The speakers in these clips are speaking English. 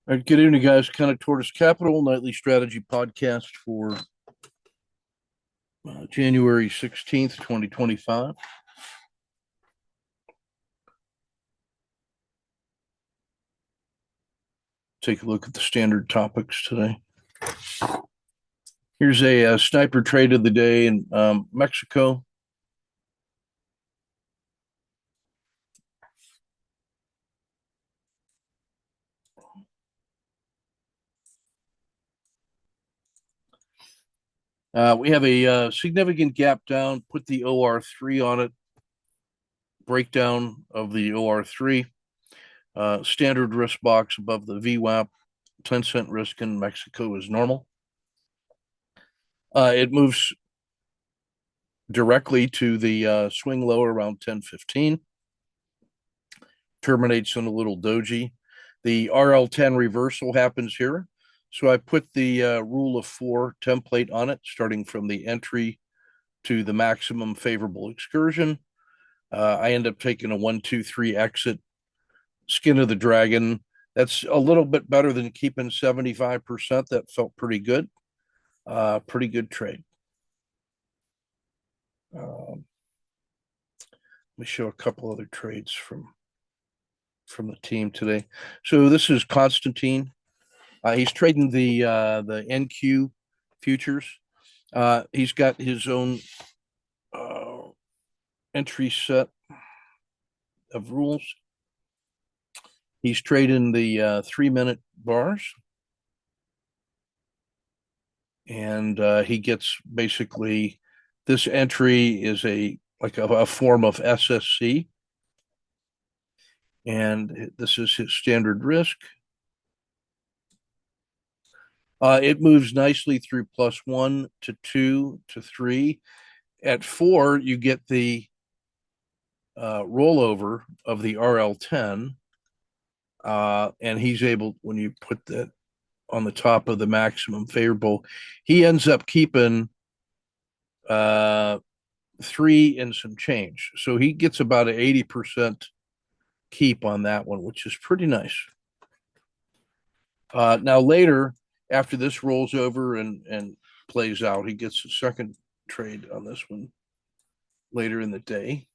All right, good evening, guys. KenLongTortoise Capital nightly strategy podcast for January 16th, 2025. Take a look at the standard topics today. Here's a sniper trade of the day in Mexico. We have a significant gap down, put the OR3 on it, breakdown of the OR3, standard risk box above the VWAP, 10-cent risk in Mexico is normal. It moves directly to the swing low around 10.15, terminates in a little doji. The RL10 reversal happens here. So I put the rule of 4 template on it, starting from the entry to the maximum favorable excursion. I end up taking a 1, 2, 3 exit, skin of the dragon. That's a little bit better than keeping 75%. That felt pretty good. Pretty good trade. Let me show a couple other trades from the team today. So this is Constantine. He's trading the NQ futures. He's got his own entry set of rules. He's trading the 3-minute bars. And he gets basically, this entry is a form of SSC. And this is his standard risk. It moves nicely through +1 to 2 to 3. At 4, you get the rollover of the RL10. And he's able, when you put that on the top of the maximum favorable, he ends up keeping 3 and some change. So he gets about an 80% keep on that one, which is pretty nice. Now later, after this rolls over and plays out, he gets a second trade on this one later in the day.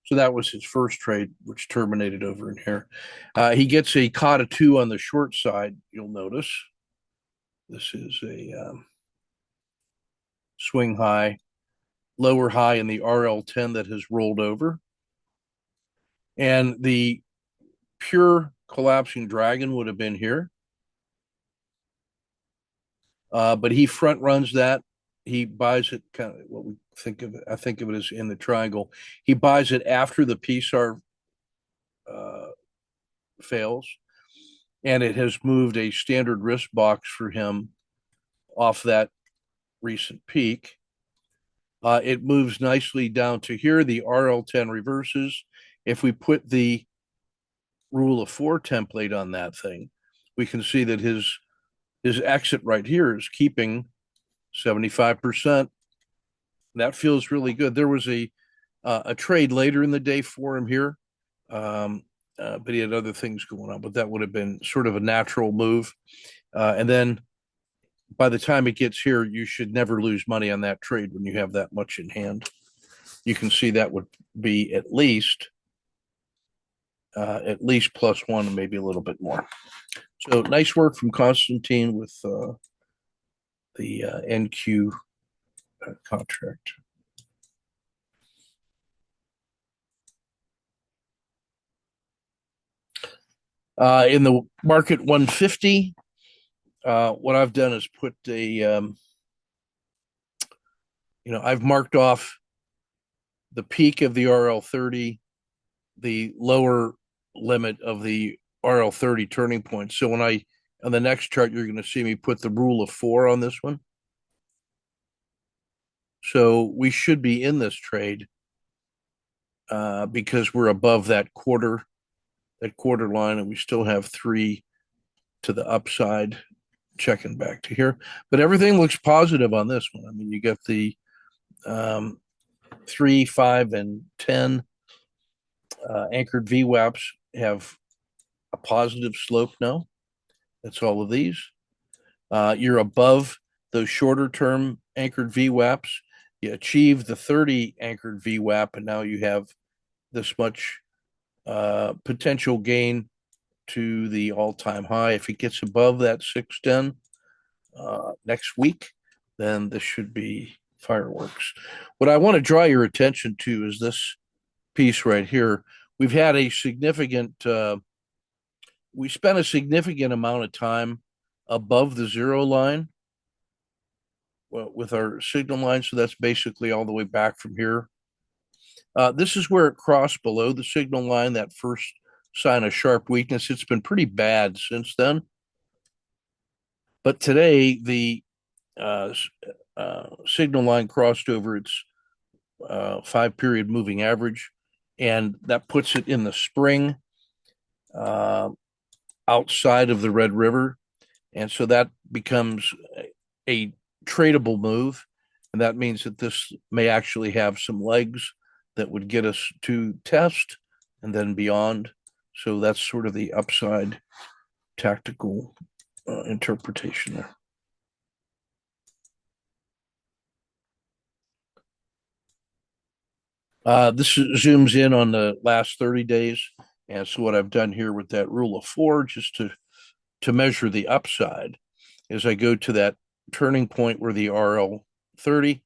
So that was his first trade, which terminated over in here. He gets a COTA 2 on the short side, you'll notice. This is a swing high, lower high in the RL10 that has rolled over. And the pure collapsing dragon would have been here. But he front runs that. He buys it kind of what we think of it. I think of it as in the triangle. He buys it after the PSAR fails, and it has moved a standard risk box for him off that recent peak. It moves nicely down to here. The RL10 reverses. If we put the rule of 4 template on that thing, we can see that his exit right here is keeping 75%. That feels really good. There was a trade later in the day for him here, but he had other things going on. But that would have been sort of a natural move. And then by the time it gets here, you should never lose money on that trade when you have that much in hand. You can see that would be at least +1 and maybe a little bit more. So nice work from Constantine with the NQ contract. In the market 150, what I've done is put I've marked off the peak of the RL30, the lower limit of the RL30 turning point. So when on the next chart, you're going to see me put the rule of 4 on this one. So we should be in this trade because we're above that quarter line, and we still have 3 to the upside, checking back to here. But everything looks positive on this one. I mean, you got the 3, 5, and 10 anchored VWAPs have a positive slope? No, that's all of these. You're above those shorter term anchored VWAPs. You achieve the 30 anchored VWAP, and now you have this much potential gain to the all-time high. If it gets above that 610 next week, then this should be fireworks. What I want to draw your attention to is this piece right here. We've had a significant, we spent a significant amount of time above the zero line with our signal line. So that's basically all the way back from here. This is where it crossed below the signal line, that first sign of sharp weakness. It's been pretty bad since then. But today, the signal line crossed over its 5-period moving average, and that puts it in the spring outside of the Red River. And so that becomes a tradable move. And that means that this may actually have some legs that would get us to test and then beyond. So that's sort of the upside tactical interpretation there. This zooms in on the last 30 days. And so what I've done here with that rule of 4, just to measure the upside, is I go to that turning point where the RL30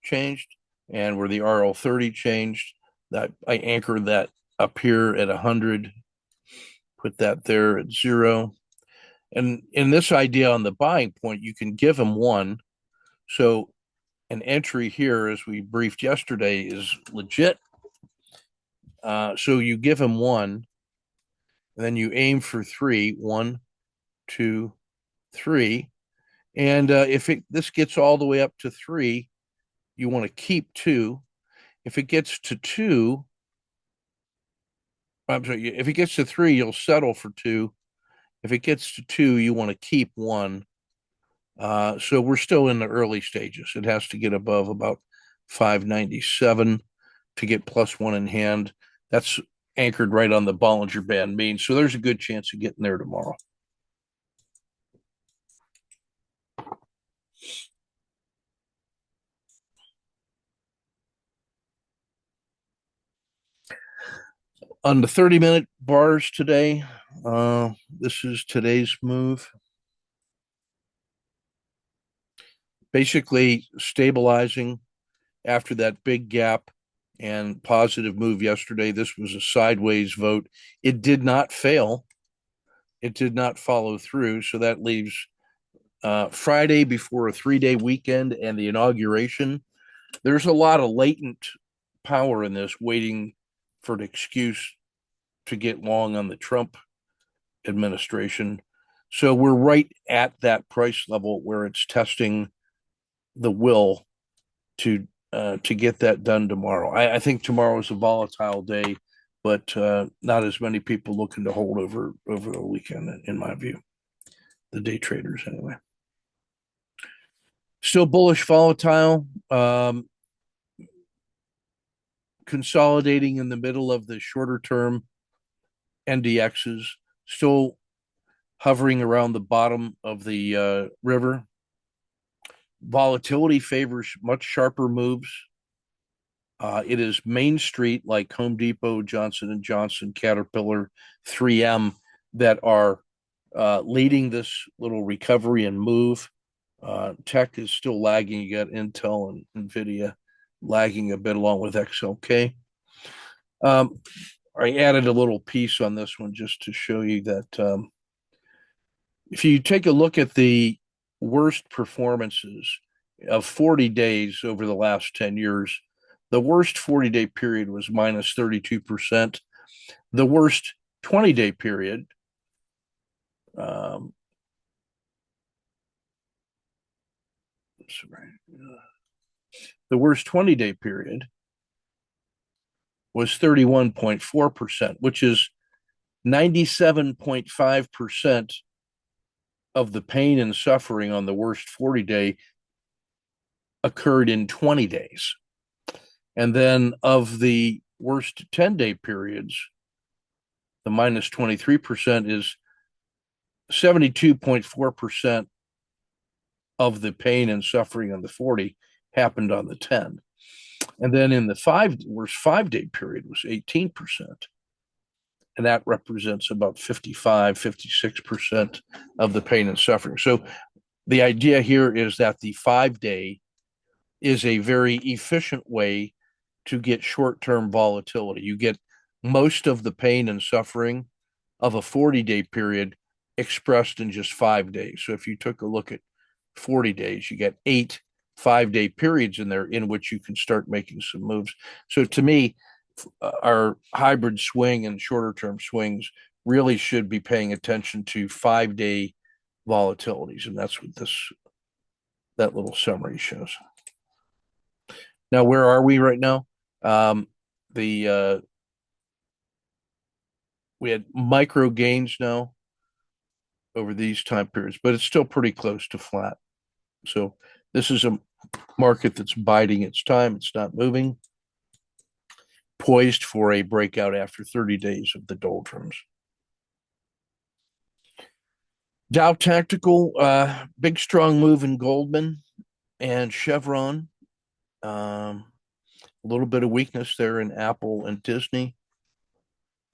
changed and where the RL30 changed, that I anchor that up here at 100, put that there at 0. And in this idea on the buying point, you can give them 1. So an entry here, as we briefed yesterday, is legit. So you give them 1, and then you aim for 3. 1, 2, 3. And if this gets all the way up to 3, you want to keep 2. If it gets to 2, I'm sorry, if it gets to 3, you'll settle for 2. If it gets to 2, you want to keep 1. So we're still in the early stages. It has to get above about 597 to get +1 in hand. That's anchored right on the Bollinger Band mean. So there's a good chance of getting there tomorrow. On the 30-minute bars today, this is today's move. Basically stabilizing after that big gap and positive move yesterday. This was a sideways vote. It did not fail. It did not follow through. So that leaves Friday before a 3-day weekend and the inauguration. There's a lot of latent power in this, waiting for an excuse to get long on the Trump administration. So we're right at that price level where it's testing the will to get that done tomorrow. I think tomorrow is a volatile day, but not as many people looking to hold over the weekend, in my view. The day traders, anyway. Still bullish, volatile. Consolidating in the middle of the shorter term NDXs, still hovering around the bottom of the river. Volatility favors much sharper moves. It is Main Street, like Home Depot, Johnson & Johnson, Caterpillar, 3M, that are leading this little recovery and move. Tech is still lagging. You got Intel and NVIDIA lagging a bit along with XLK. I added a little piece on this one just to show you that if you take a look at the worst performances of 40 days over the last 10 years, the worst 40-day period was minus 32%. The worst 20-day period the worst 20-day period was 31.4%, which is 97.5% of the pain and suffering on the worst 40-day occurred in 20 days. And then of the worst 10-day periods, the minus 23% is 72.4% of the pain and suffering on the 40 happened on the 10. And then in the worst 5-day period was 18%. And that represents about 55, 56% of the pain and suffering. So the idea here is that the 5-day is a very efficient way to get short-term volatility. You get most of the pain and suffering of a 40-day period expressed in just 5 days. So if you took a look at 40 days, you get 8 5-day periods in there in which you can start making some moves. So to me, our hybrid swing and shorter term swings really should be paying attention to 5-day volatilities. And that's what that little summary shows. Now, where are we right now? We had micro gains now over these time periods, but it's still pretty close to flat. So this is a market that's biding its time. It's not moving, poised for a breakout after 30 days of the doldrums. Dow Tactical, big strong move in Goldman and Chevron. A little bit of weakness there in Apple and Disney.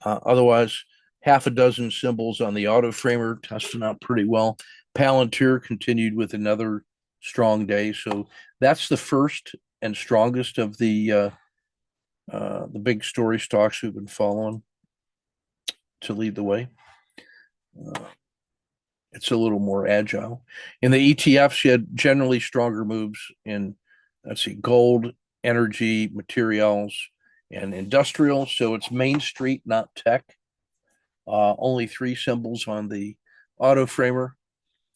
Otherwise, half a dozen symbols on the auto framer testing out pretty well. Palantir continued with another strong day. So that's the first and strongest of the big story stocks we've been following to lead the way. It's a little more agile. In the ETFs, you had generally stronger moves in, let's see, gold, energy, materials, and industrial. So it's Main Street, not tech. Only 3 symbols on the auto framer.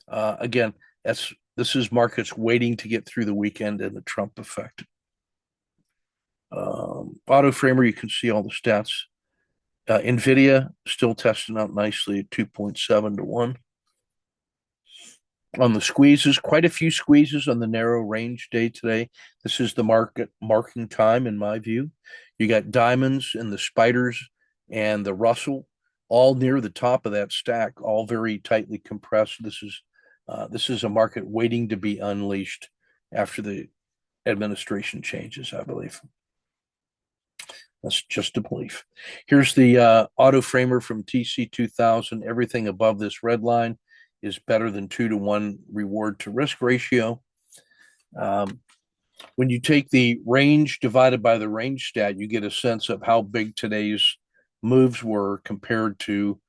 Again, this is markets waiting to get through the weekend and the Trump effect. Auto framer, you can see all the stats. NVIDIA still testing out nicely at 2.7 to 1. On the squeezes, quite a few squeezes on the narrow range day today. This is the market marking time, in my view. You got diamonds and the spiders and the Russell all near the top of that stack, all very tightly compressed. This is a market waiting to be unleashed after the administration changes, I believe. That's just a belief. Here's the auto framer from TC 2000. Everything above this red line is better than 2 to 1 reward to risk ratio. When you take the range divided by the range stat, you get a sense of how big today's moves were compared to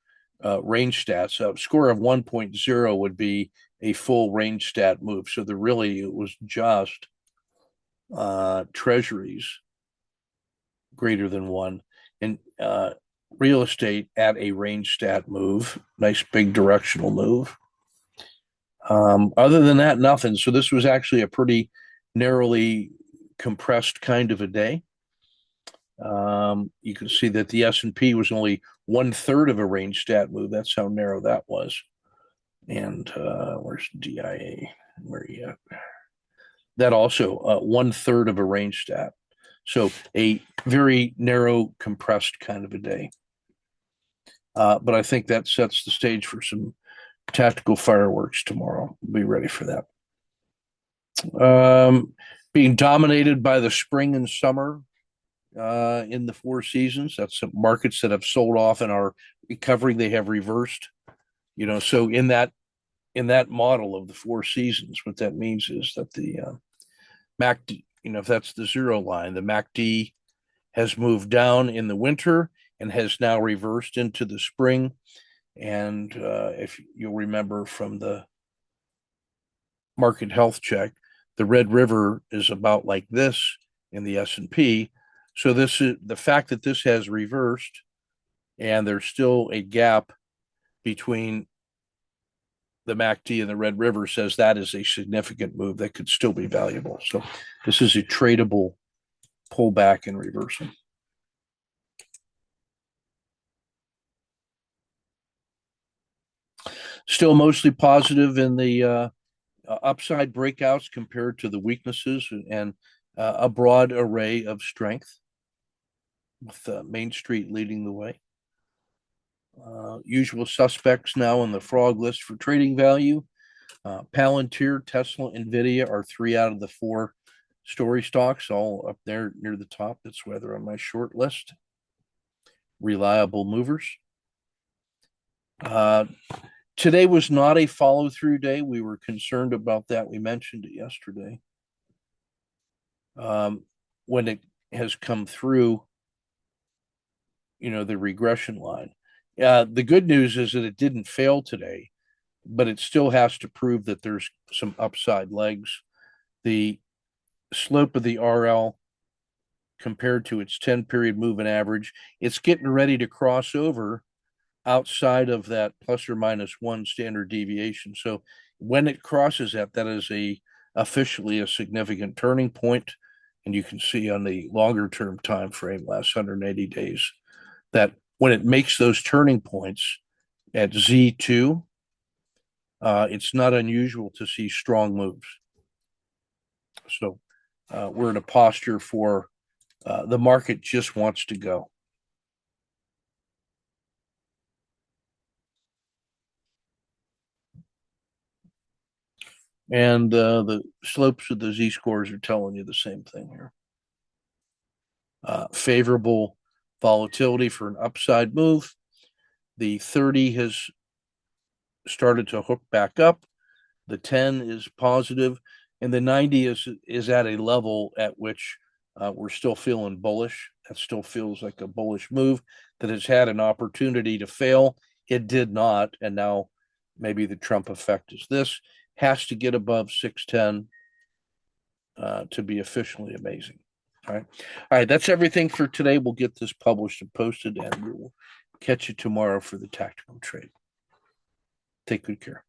range stats. A score of 1.0 would be a full range stat move. So it was just treasuries greater than 1 and real estate at a range stat move. Nice big directional move. Other than that, nothing. So this was actually a pretty narrowly compressed kind of a day. You can see that the S&P was only 1/3 of a range stat move. That's how narrow that was. And where's DIA? Where are you at? That also 1/3 of a range stat. So a very narrow, compressed kind of a day. But I think that sets the stage for some tactical fireworks tomorrow. Be ready for that. Being dominated by the spring and summer in the 4 seasons. That's some markets that have sold off and are recovering. They have reversed. So in that model of the 4 seasons, what that means is that the MACD, if that's the 0 line, the MACD has moved down in the winter and has now reversed into the spring. And if you'll remember from the market health check, the Red River is about like this in the S&P. So this is the fact that this has reversed and there's still a gap between the MACD and the Red River says that is a significant move that could still be valuable. So this is a tradable pullback and reversal. Still mostly positive in the upside breakouts compared to the weaknesses and a broad array of strength with Main Street leading the way. Usual suspects now in the frog list for trading value. Palantir, Tesla, Nvidia are 3 out of the 4 story stocks, all up there near the top. That's why they're on my short list. Reliable movers. Today was not a follow through day. We were concerned about that. We mentioned it yesterday. When it has come through, the regression line. The good news is that it didn't fail today, but it still has to prove that there's some upside legs. The slope of the RL compared to its 10-period moving average, it's getting ready to cross over outside of that plus or minus 1 standard deviation. So when it crosses that is officially a significant turning point. And you can see on the longer term time frame, last 180 days, that when it makes those turning points at Z2, it's not unusual to see strong moves. So we're in a posture for the market just wants to go. And the slopes of the Z-scores are telling you the same thing here. Favorable volatility for an upside move. The 30 has started to hook back up. The 10 is positive, and the 90 is at a level at which we're still feeling bullish. That still feels like a bullish move that has had an opportunity to fail. It did not, and now maybe the Trump effect is this. Has to get above 610 to be officially amazing. All right. That's everything for today. We'll get this published and posted, and we will catch you tomorrow for the tactical trade. Take good care.